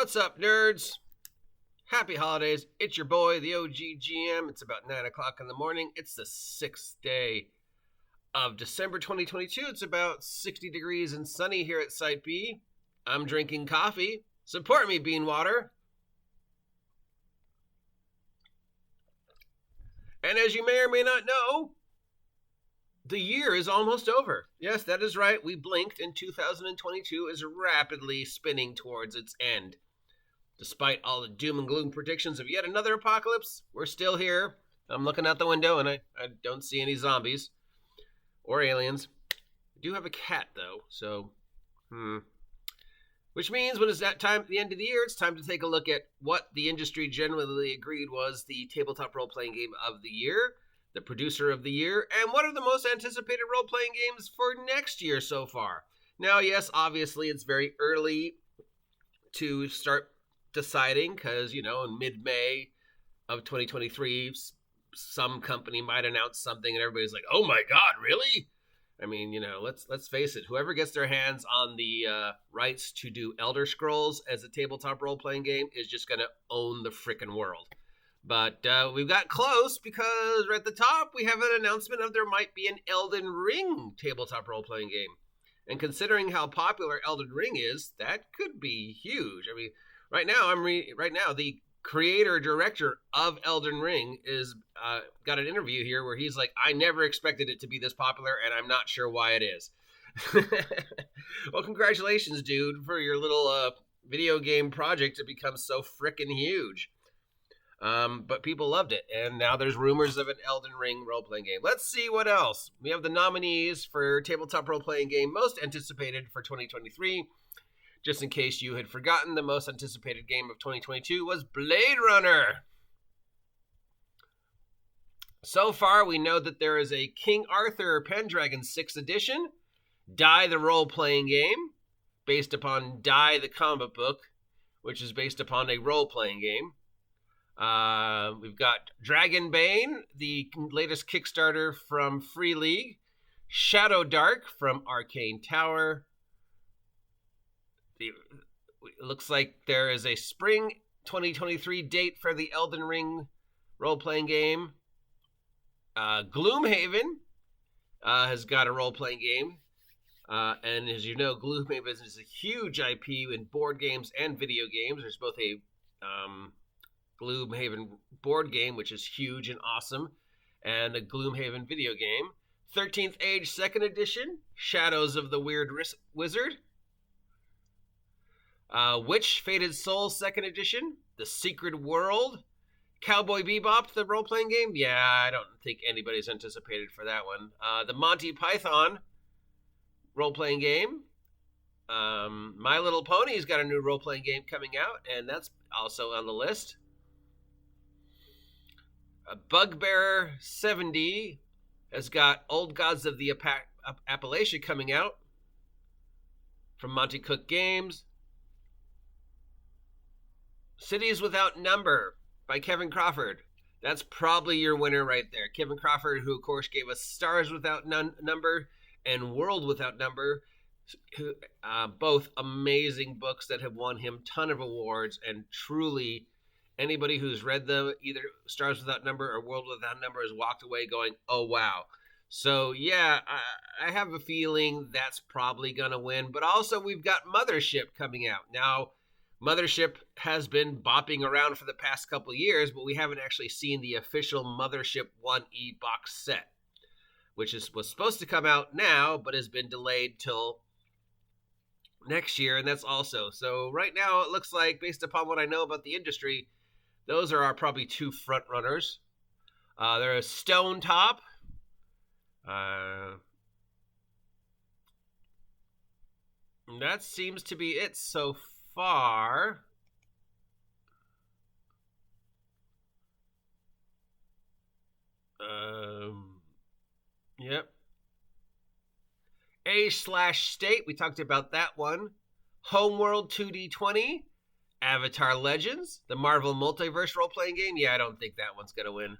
What's up, nerds? Happy holidays. It's your boy, the OG GM. It's about 9 o'clock in the morning. It's the 6th day of December 2022. It's about 60 degrees and sunny here at Site B. I'm drinking coffee. Support me, Bean Water. And as you may or may not know, the year is almost over. Yes, that is right. We blinked, and 2022 is rapidly spinning towards its end. Despite all the doom and gloom predictions of yet another apocalypse, we're still here. I'm looking out the window, and I don't see any zombies or aliens. I do have a cat, though, so, Which means when it's that time at the end of the year, it's time to take a look at what the industry generally agreed was the tabletop role-playing game of the year, the producer of the year, and what are the most anticipated role-playing games for next year so far. Now, yes, obviously it's very early to start deciding because, in mid-May of 2023, some company might announce something and everybody's like, oh my God, really? I mean, let's face it. Whoever gets their hands on the rights to do Elder Scrolls as a tabletop role-playing game is just going to own the frickin' world. But we've got close because right at the top we have an announcement of there might be an Elden Ring tabletop role-playing game. And considering how popular Elden Ring is, that could be huge. I mean, right now the creator-director of Elden Ring is got an interview here where he's like, I never expected it to be this popular, and I'm not sure why it is. Well, congratulations, dude, for your little video game project to become so frickin' huge. But people loved it, and now there's rumors of an Elden Ring role-playing game. Let's see what else. We have the nominees for tabletop role-playing game most anticipated for 2023. Just in case you had forgotten, the most anticipated game of 2022 was Blade Runner. So far, we know that there is a King Arthur Pendragon 6th edition, Die the role-playing game, based upon Die the comic book, which is based upon a role-playing game. We've got Dragonbane, the latest Kickstarter from Free League, Shadow Dark from Arcane Tower. It looks like there is a spring 2023 date for the Elden Ring role-playing game. Gloomhaven has got a role-playing game. And as you know, Gloomhaven is a huge IP in board games and video games. There's both a Gloomhaven board game, which is huge and awesome, and a Gloomhaven video game. 13th Age 2nd Edition, Shadows of the Weird Wizard. Witch Fated Soul 2nd Edition, The Secret World. Cowboy Bebop, the role-playing game. Yeah, I don't think anybody's anticipated for that one. The Monty Python role-playing game. My Little Pony's got a new role-playing game coming out, and that's also on the list. Bugbear 70 has got Old Gods of the Appalachia coming out from Monty Cook Games. Cities Without Number by Kevin Crawford. That's probably your winner right there. Kevin Crawford, who of course gave us Stars Without Number and World Without Number. Both amazing books that have won him a ton of awards, and truly anybody who's read them, either Stars Without Number or World Without Number, has walked away going, oh, wow. So, yeah, I have a feeling that's probably going to win. But also, we've got Mothership coming out. Now, Mothership has been bopping around for the past couple years, but we haven't actually seen the official Mothership 1E box set, which was supposed to come out now, but has been delayed till next year, and that's also. So right now, it looks like, based upon what I know about the industry, those are our probably two front runners. There is Stone Top. That seems to be it so far. Yep. A/State, we talked about that one. Homeworld 2D20. Avatar Legends, the Marvel Multiverse role-playing game. Yeah, I don't think that one's going to win.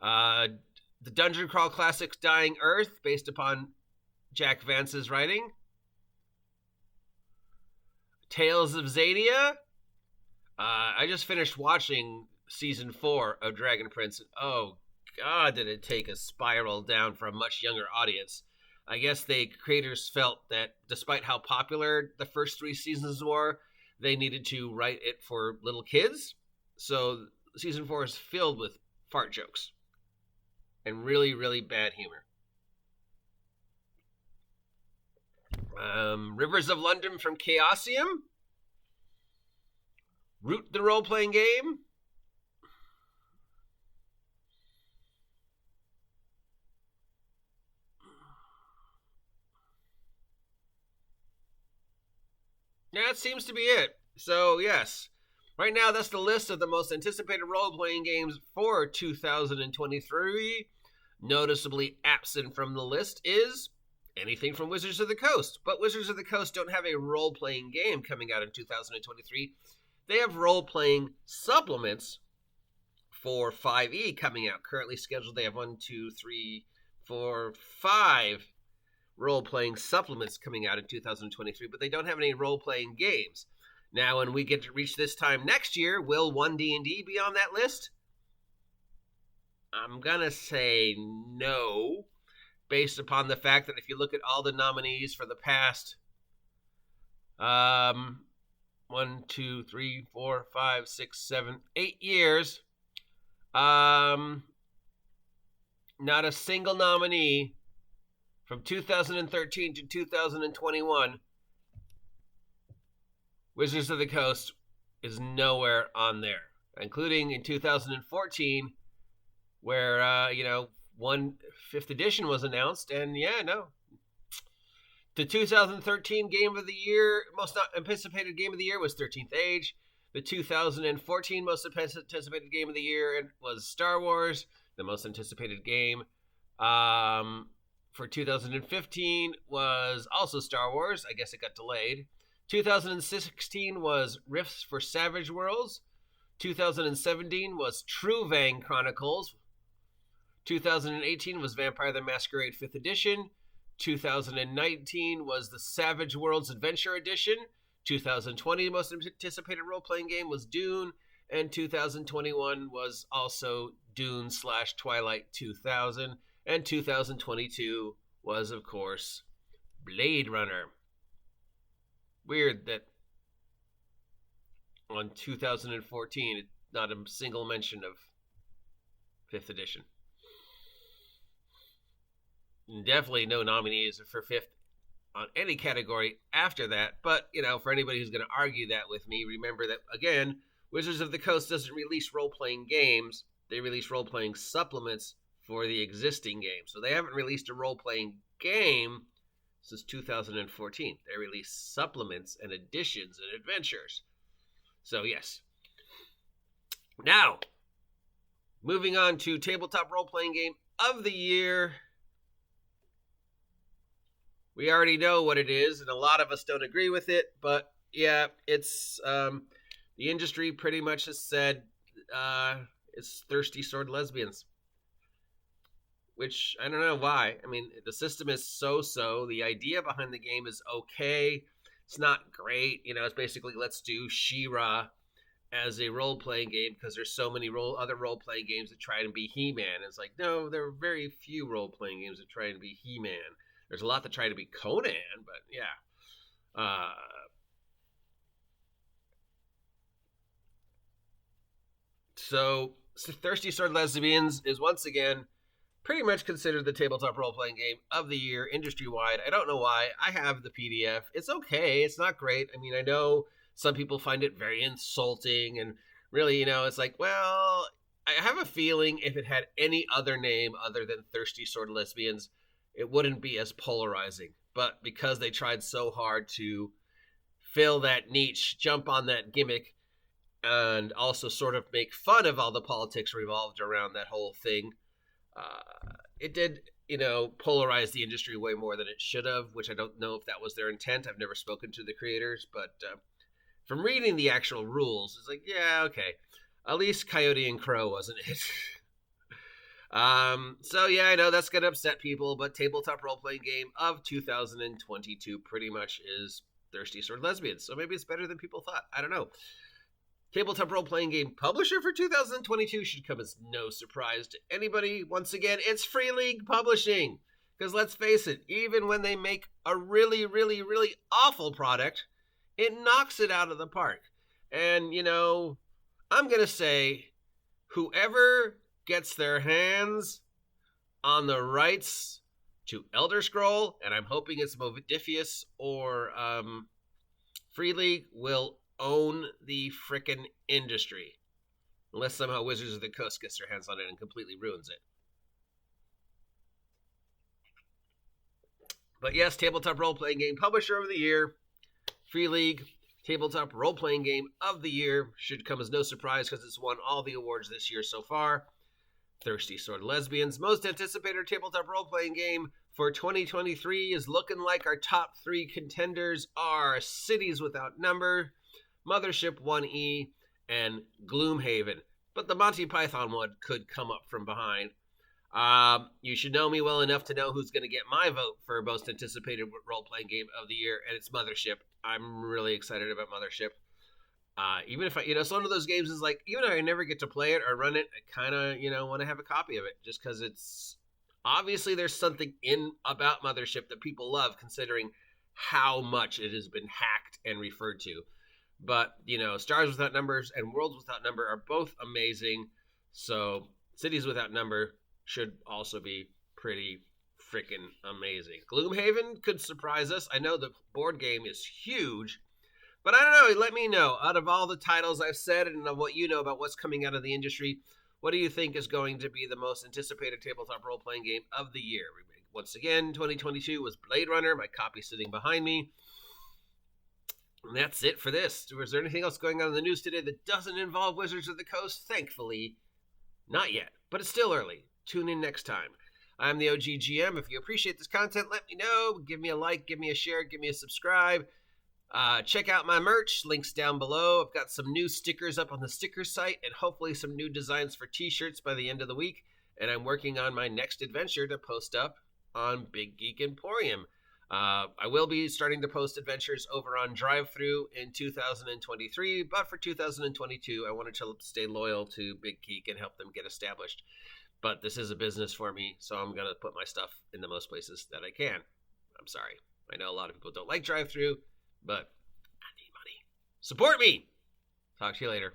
The Dungeon Crawl Classics Dying Earth, based upon Jack Vance's writing. Tales of Xadia. I just finished watching season 4 of Dragon Prince, and oh god, did it take a spiral down for a much younger audience. I guess the creators felt that despite how popular the first 3 seasons were, they needed to write it for little kids. So season 4 is filled with fart jokes and really, really bad humor. Rivers of London from Chaosium. Root the role-playing game. Yeah, that seems to be it. So, yes. Right now, that's the list of the most anticipated role-playing games for 2023. Noticeably absent from the list is anything from Wizards of the Coast. But Wizards of the Coast don't have a role-playing game coming out in 2023. They have role-playing supplements for 5e coming out. Currently scheduled, they have 5 role-playing supplements coming out in 2023, but they don't have any role-playing games. Now, when we get to reach this time next year, will 1D&D be on that list? I'm going to say no, based upon the fact that if you look at all the nominees for the past 1, 2, 3, 4, 5, 6, 7, 8 years, not a single nominee from 2013 to 2021, Wizards of the Coast is nowhere on there, including in 2014, where, 5th edition was announced, and the 2013 game of the year, most anticipated game of the year was 13th Age. The 2014 most anticipated game of the year was Star Wars, the most anticipated game. For 2015 was also Star Wars. I guess it got delayed. 2016 was Rifts for Savage Worlds. 2017 was True Vang Chronicles. 2018 was Vampire the Masquerade 5th Edition. 2019 was the Savage Worlds Adventure Edition. 2020 most anticipated role-playing game was Dune. And 2021 was also Dune/Twilight 2000. And 2022 was, of course, Blade Runner. Weird that on 2014, not a single mention of 5th edition. And definitely no nominees for 5th on any category after that. But, for anybody who's going to argue that with me, remember that, again, Wizards of the Coast doesn't release role-playing games. They release role-playing supplements for the existing game. So they haven't released a role-playing game since 2014. They released supplements and additions and adventures. So, yes. Now, moving on to tabletop role-playing game of the year. We already know what it is, and a lot of us don't agree with it. But, yeah, it's the industry pretty much has said it's Thirsty Sword Lesbians. Which, I don't know why. I mean, the system is so-so. The idea behind the game is okay. It's not great. It's basically, let's do She-Ra as a role-playing game because there's so many other role-playing games that try to be He-Man. It's like, no, there are very few role-playing games that try to be He-Man. There's a lot that try to be Conan, but yeah. So, Thirsty Sword Lesbians is once again pretty much considered the tabletop role-playing game of the year industry-wide. I don't know why. I have the PDF. It's okay. It's not great. I mean, I know some people find it very insulting, and really, it's like, well, I have a feeling if it had any other name other than Thirsty Sword Lesbians, it wouldn't be as polarizing. But because they tried so hard to fill that niche, jump on that gimmick, and also sort of make fun of all the politics revolved around that whole thing, it did, polarize the industry way more than it should have, which I don't know if that was their intent. I've never spoken to the creators, but from reading the actual rules, it's like, yeah, okay. At least Coyote and Crow wasn't it. So yeah, I know that's going to upset people, but tabletop role-playing game of 2022 pretty much is Thirsty Sword Lesbians. So maybe it's better than people thought. I don't know. Tabletop role-playing game publisher for 2022 should come as no surprise to anybody. Once again, it's Free League Publishing. Because let's face it, even when they make a really, really, really awful product, it knocks it out of the park. And, I'm going to say whoever gets their hands on the rights to Elder Scroll, and I'm hoping it's Modifius or Free League, will own the frickin' industry. Unless somehow Wizards of the Coast gets their hands on it and completely ruins it. But yes, Tabletop Role-Playing Game Publisher of the Year, Free League, Tabletop Role-Playing Game of the Year, should come as no surprise because it's won all the awards this year so far. Thirsty Sword Lesbians, most anticipated tabletop role-playing game for 2023 is looking like our top 3 contenders are Cities Without Number, Mothership 1E, and Gloomhaven. But the Monty Python one could come up from behind. You should know me well enough to know who's going to get my vote for most anticipated role-playing game of the year, and it's Mothership. I'm really excited about Mothership. Even if it's one of those games is like, even if I never get to play it or run it, I kind of, want to have a copy of it just because it's obviously there's something about Mothership that people love considering how much it has been hacked and referred to. But, Stars Without Numbers and Worlds Without Number are both amazing. So Cities Without Number should also be pretty freaking amazing. Gloomhaven could surprise us. I know the board game is huge, but I don't know. Let me know. Out of all the titles I've said and of what you know about what's coming out of the industry, what do you think is going to be the most anticipated tabletop role-playing game of the year? Once again, 2022 was Blade Runner. My copy sitting behind me. And that's it for this. Was there anything else going on in the news today that doesn't involve Wizards of the Coast? Thankfully, not yet. But it's still early. Tune in next time. I'm the OG GM. If you appreciate this content, let me know. Give me a like, give me a share, give me a subscribe. Check out my merch. Links down below. I've got some new stickers up on the sticker site and hopefully some new designs for t-shirts by the end of the week. And I'm working on my next adventure to post up on Big Geek Emporium. I will be starting to post adventures over on Drive-Thru in 2023, but for 2022, I wanted to stay loyal to Big Geek and help them get established. But this is a business for me, so I'm going to put my stuff in the most places that I can. I'm sorry. I know a lot of people don't like Drive-Thru, but I need money. Support me! Talk to you later.